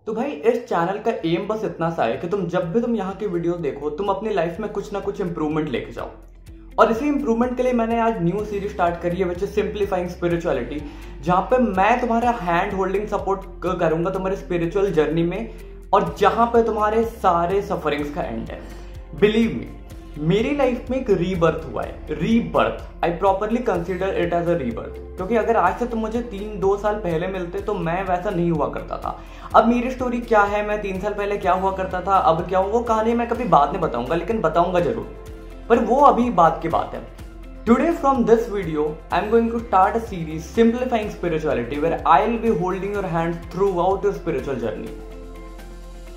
तो भाई इस चैनल का एम बस इतना सा है कि तुम जब भी तुम यहाँ की वीडियो देखो तुम अपनी लाइफ में कुछ ना कुछ इंप्रूवमेंट लेके जाओ। और इसी इंप्रूवमेंट के लिए मैंने आज न्यू सीरीज स्टार्ट करी है विच इज सिंप्लीफाइंग स्पिरिचुअलिटी, जहां पे मैं तुम्हारा हैंड होल्डिंग सपोर्ट करूंगा तुम्हारे स्पिरिचुअल जर्नी में, और जहां पे तुम्हारे सारे सफरिंग्स का एंड है। बिलीव मी, मेरी लाइफ में एक रीबर्थ हुआ है। Rebirth, I properly consider it as a rebirth, क्योंकि अगर आज से तुम मुझे 3-2 साल पहले मिलते तो मैं वैसा नहीं हुआ करता था। अब मेरी स्टोरी क्या है, मैं 3 साल पहले क्या हुआ करता था, अब क्या हूं, वो कहानी मैं कभी बाद में बताऊंगा, लेकिन बताऊंगा जरूर, पर वो अभी बात की बात है। Today from this video, I'm going to start a series simplifying spirituality where I'll be holding your hand throughout your spiritual journey.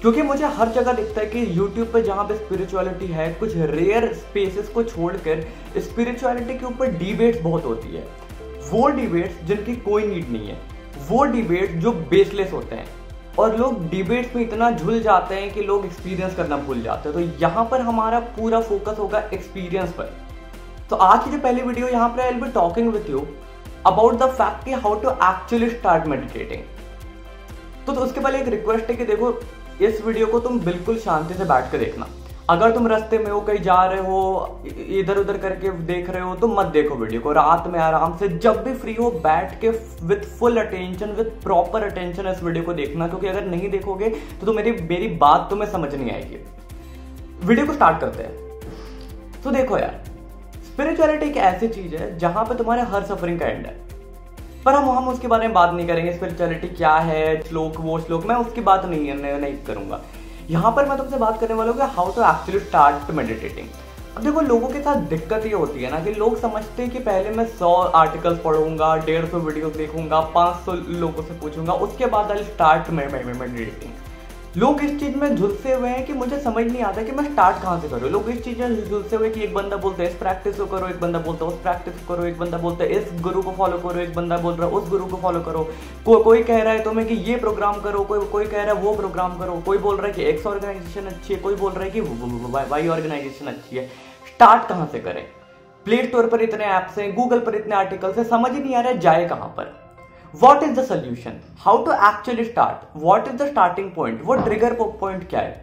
क्योंकि मुझे हर जगह दिखता है कि YouTube पे जहाँ पे स्पिरिचुअलिटी है, कुछ रेयर स्पेसेस को छोड़कर स्पिरिचुअलिटी के ऊपर डिबेट्स बहुत होती है। वो डिबेट्स जिनकी कोई नीड नहीं है, वो डिबेट जो बेसलेस होते हैं, और लोग डिबेट्स में इतना झुल जाते हैं कि लोग एक्सपीरियंस करना भूल जाते हैं। तो यहाँ पर हमारा पूरा फोकस होगा एक्सपीरियंस पर। तो आज की जो पहली वीडियो यहाँ पर I will be talking with you about the fact कि how to actually start meditating. तो उसके पहले एक रिक्वेस्ट है कि देखो, इस वीडियो को तुम बिल्कुल शांति से बैठ कर देखना। अगर तुम रास्ते में हो, कहीं जा रहे हो, इधर उधर करके देख रहे हो, तो मत देखो वीडियो को। रात में आराम से जब भी फ्री हो बैठ के with full attention, with proper attention इस वीडियो को देखना, क्योंकि अगर नहीं देखोगे तो मेरी बात तुम्हें समझ नहीं आएगी। वीडियो को स्टार्ट करते हैं। तो देखो यार, स्पिरिचुअलिटी एक ऐसी चीज है जहां पे तुम्हारे हर सफरिंग का एंड है, पर हम उसके बारे में बात नहीं करेंगे। स्पिरिचुअलिटी क्या है, श्लोक वो श्लोक, मैं उसकी बात नहीं करूंगा। यहाँ पर मैं तुमसे बात करने वाला हूँ how to actually start meditating. अब देखो, लोगों के साथ दिक्कत ये होती है ना कि लोग समझते हैं कि पहले मैं 100 आर्टिकल्स पढ़ूंगा, 150 वीडियो देखूंगा, 500 लोगों से पूछूंगा, उसके बाद आई स्टार्ट मेडिटेटिंग। लोग इस चीज में झुलसे हुए हैं कि मुझे समझ नहीं आता कि मैं स्टार्ट कहां से करूं। लोग इस चीज में झुलसे हुए कि एक बंदा बोलता है इस प्रैक्टिस को करो, एक बंदा बोलता है उस प्रैक्टिस को करो, एक बंदा बोलता है इस गुरु को फॉलो करो, एक बंदा बोल रहा है उस गुरु को फॉलो करो। कोई कह रहा है तुम्हें कि ये प्रोग्राम करो, कोई कह रहा है वो प्रोग्राम करो, कोई बोल रहा है कि एक्स ऑर्गेनाइजेशन अच्छी है, कोई बोल रहा है कि वाई ऑर्गेनाइजेशन अच्छी है। स्टार्ट कहां से करें? प्ले स्टोर पर इतने ऐप्स हैं, गूगल पर इतने आर्टिकल्स हैं, समझ ही नहीं आ रहा है जाए कहां पर। What is the solution? How to actually start? What is the starting point? वो trigger point क्या है?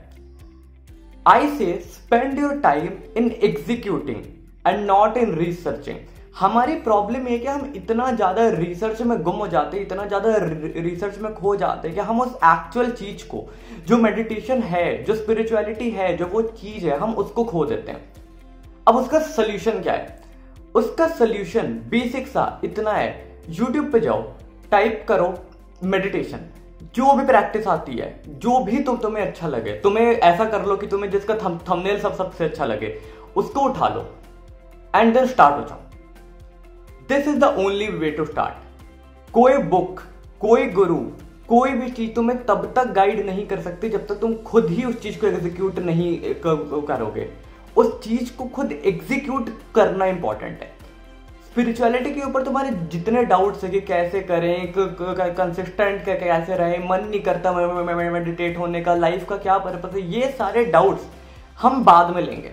I say spend your time in executing and not in researching. हमारी प्रॉब्लम ये कि हम इतना ज्यादा रिसर्च में गुम हो जाते हैं, इतना ज्यादा रिसर्च में खो जाते हैं कि हम उस एक्चुअल चीज को, जो मेडिटेशन है, जो स्पिरिचुअलिटी है, जो वो चीज है, हम उसको खो देते हैं। अब उसका सोल्यूशन क्या है? उसका सोल्यूशन बेसिक सा इतना है, YouTube पे जाओ, टाइप करो मेडिटेशन, जो भी प्रैक्टिस आती है, जो भी तुम्हें अच्छा लगे, तुम्हें ऐसा कर लो कि तुम्हें जिसका थंबनेल सबसे अच्छा लगे उसको उठा लो एंड देन स्टार्ट हो जाओ। This is the only way to start. कोई बुक, कोई गुरु, कोई भी चीज तुम्हें तब तक गाइड नहीं कर सकती जब तक तुम खुद ही उस चीज को एग्जीक्यूट नहीं करोगे। उस चीज को खुद एग्जीक्यूट करना इंपॉर्टेंट है। स्पिरिचुअलिटी के ऊपर तुम्हारे जितने डाउट्स है कि कैसे करें, कंसिस्टेंट कैसे रहे, मन नहीं करता मेडिटेट होने का, लाइफ का क्या पर्पस है, ये सारे डाउट्स हम बाद में लेंगे।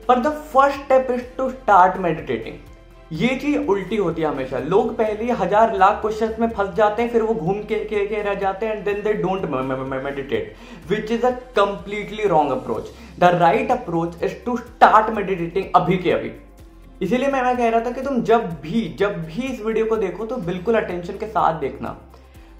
पर the first step is to start meditating. ये चीज उल्टी होती है हमेशा। लोग पहले 1000 लाख क्वेश्चंस में फंस जाते हैं, फिर वो घूम के रह जाते हैं and then they don't meditate, which is a completely wrong approach. The right approach is to start meditating अभी के अभी। इसीलिए मैं कह रहा था कि तुम जब भी इस वीडियो को देखो तो बिल्कुल अटेंशन के साथ देखना।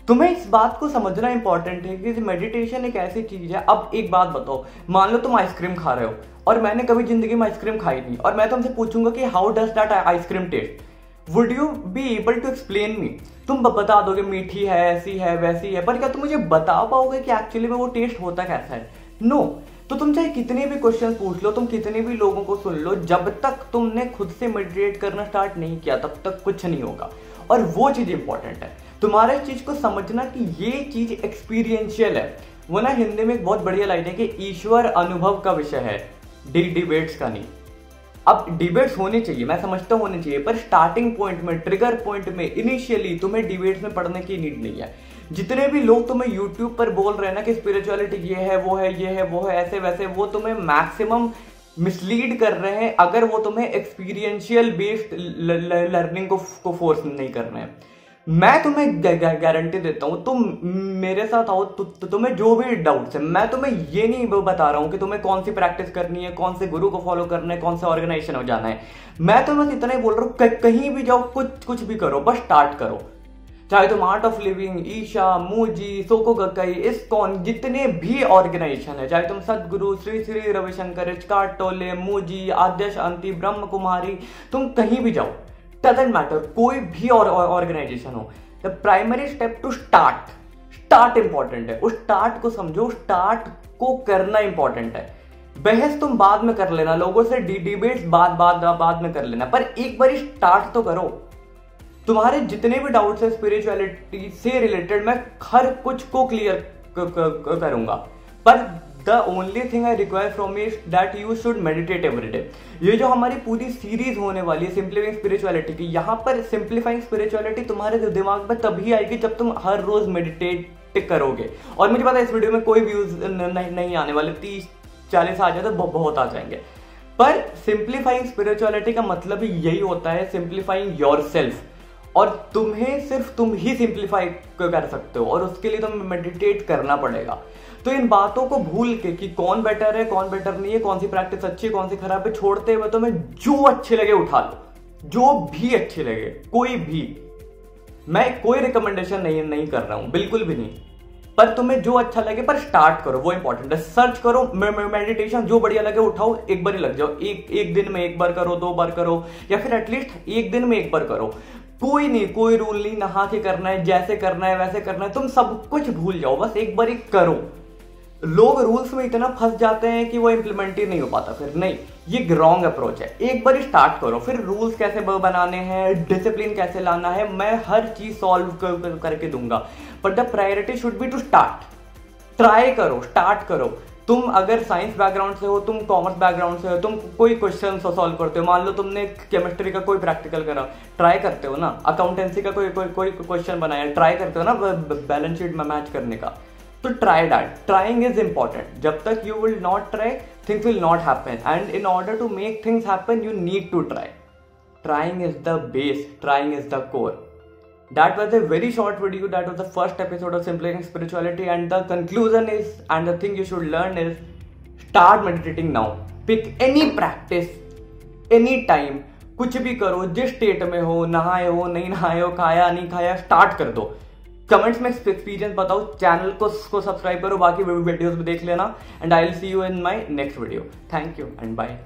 तुम्हें इस बात को समझना इंपॉर्टेंट है कि मेडिटेशन एक ऐसी चीज है। अब एक बात बताओ, मान लो तुम आइसक्रीम खा रहे हो और मैंने कभी जिंदगी में आइसक्रीम खाई नहीं, और मैं तुमसे पूछूंगा कि how does that ice cream taste, would you be able to explain me? तुम बता दोगे मीठी है, ऐसी है, वैसी है, पर क्या तुम मुझे बता पाओगे कि एक्चुअली में वो टेस्ट होता कैसा है? नो। तो तुम चाहे कितने भी क्वेश्चन पूछ लो, तुम कितने भी लोगों को सुन लो, जब तक तुमने खुद से मेडिटेट करना स्टार्ट नहीं किया तब तक कुछ नहीं होगा। और वो चीज इंपॉर्टेंट है, तुम्हारे इस चीज को समझना कि ये चीज एक्सपीरियंशियल है। वो ना हिंदी में एक बहुत बढ़िया लाइन है कि ईश्वर अनुभव का विषय है, डिबेट्स का नहीं। अब डिबेट्स होने चाहिए, मैं समझता हूं होने चाहिए, पर स्टार्टिंग पॉइंट में, ट्रिगर पॉइंट में, इनिशियली तुम्हें डिबेट्स में पढ़ने की नीड नहीं है। जितने भी लोग तुम्हें YouTube पर बोल रहे हैं ना कि स्पिरिचुअलिटी ये है, वो है, ये है, वो है, ऐसे वैसे, वो तुम्हें मैक्सिमम मिसलीड कर रहे हैं अगर वो तुम्हें एक्सपीरियंशियल बेस्ड लर्निंग को फोर्स नहीं कर रहे हैं। मैं तुम्हें गारंटी देता हूं, तुम मेरे साथ आओ तो तुम्हें जो भी डाउट्स है, मैं तुम्हें ये नहीं बता रहा हूं कि तुम्हें कौन सी प्रैक्टिस करनी है, कौन से गुरु को फॉलो करना है, कौन से ऑर्गेनाइजेशन हो जाना है। मैं तुम्हें बस इतना ही बोल रहा हूं, कहीं भी जाओ, कुछ भी करो, बस स्टार्ट करो। चाहे तुम आर्ट ऑफ लिविंग, ईशा, मूजी, सोको गक्काई, इस्कॉन, जितने भी ऑर्गेनाइजेशन है, चाहे तुम सदगुरु, श्री श्री रविशंकर, इस्कार्ट टोले, मूजी, आद्य शांति, ब्रह्म कुमारी, तुम कहीं भी जाओ, डजंट मैटर, कोई भी ऑर्गेनाइजेशन हो। The primary step to start important है। उस स्टार्ट को समझो, स्टार्ट को करना इंपॉर्टेंट है। बहस तुम बाद में कर लेना, लोगों से डिबेट्स बाद में कर लेना, पर एक बार स्टार्ट तो करो। तुम्हारे जितने भी डाउट्स है स्पिरिचुअलिटी से रिलेटेड, मैं हर कुछ को क्लियर करूंगा, पर the only thing I require from you is that you should meditate every day. ये जो हमारी पूरी सीरीज होने वाली है सिंप्लीफाइंग स्पिरिचुअलिटी की, यहाँ पर सिंप्लीफाइंग स्पिरिचुअलिटी तुम्हारे दिमाग में तभी आएगी जब तुम हर रोज मेडिटेट करोगे। और मुझे पता है इस वीडियो में कोई व्यूज नहीं आने वाले, 30-40 आ जाए तो बहुत आ जाएंगे, पर सिंप्लीफाइंग स्पिरिचुअलिटी का मतलब ही यही होता है, सिंप्लीफाइंग योरसेल्फ। और तुम्हें सिर्फ तुम ही सिंप्लीफाई कर सकते हो, और उसके लिए तुम्हें मेडिटेट करना पड़ेगा। तो इन बातों को भूल के कि कौन बेटर है, कौन बेटर नहीं है, कौन सी प्रैक्टिस अच्छी है, कौन सी खराब है, छोड़ते हुए तुम्हें जो अच्छे लगे उठा लो, जो भी अच्छे लगे, कोई भी। मैं कोई रिकमेंडेशन नहीं कर रहा हूं, बिल्कुल भी नहीं, पर तुम्हें जो अच्छा लगे पर स्टार्ट करो, वो इंपॉर्टेंट है। सर्च करो मेडिटेशन, जो बढ़िया लगे उठाओ, एक बार ही लग जाओ, एक दिन में एक बार करो, 2 बार करो, या फिर एटलीस्ट एक दिन में एक बार करो। कोई नहीं, कोई रूल नहीं, नहा के करना है, जैसे करना है वैसे करना है, तुम सब कुछ भूल जाओ, बस एक बार ही करो। लोग रूल्स में इतना फंस जाते हैं कि वो इंप्लीमेंट ही नहीं हो पाता। फिर नहीं, ये रॉन्ग अप्रोच है। एक बार ही स्टार्ट करो, फिर रूल्स कैसे बनाने हैं, डिसिप्लिन कैसे लाना है, मैं हर चीज सॉल्व करके दूंगा, but the priority should be to start. Try करो, स्टार्ट करो। तुम अगर साइंस बैकग्राउंड से हो, तुम कॉमर्स बैकग्राउंड से हो, तुम कोई क्वेश्चन सॉल्व करते हो, मान लो तुमने केमिस्ट्री का कोई प्रैक्टिकल करा, ट्राई करते हो ना, अकाउंटेंसी का कोई क्वेश्चन बनाया, ट्राई करते हो ना बैलेंस शीट में मैच करने का, तो try that. Trying is important. जब तक you will not try, things will not happen, and in order to make things happen you need to try. Trying is the base, trying is the core. That was a very short video. That was the first episode of Simplifying Spirituality, and the conclusion is, and the thing you should learn is, start meditating now. Pick any practice, any time, कुछ भी करो, जिस state में हो, नहाए हो, नहीं नहाए हो, खाया नहीं खाया, स्टार्ट कर दो। कमेंट्स में एक्सपीरियंस बताओ, चैनल को सब्सक्राइब करो, बाकी वीडियोस भी देख लेना, and I will see you in my next video. Thank you and bye.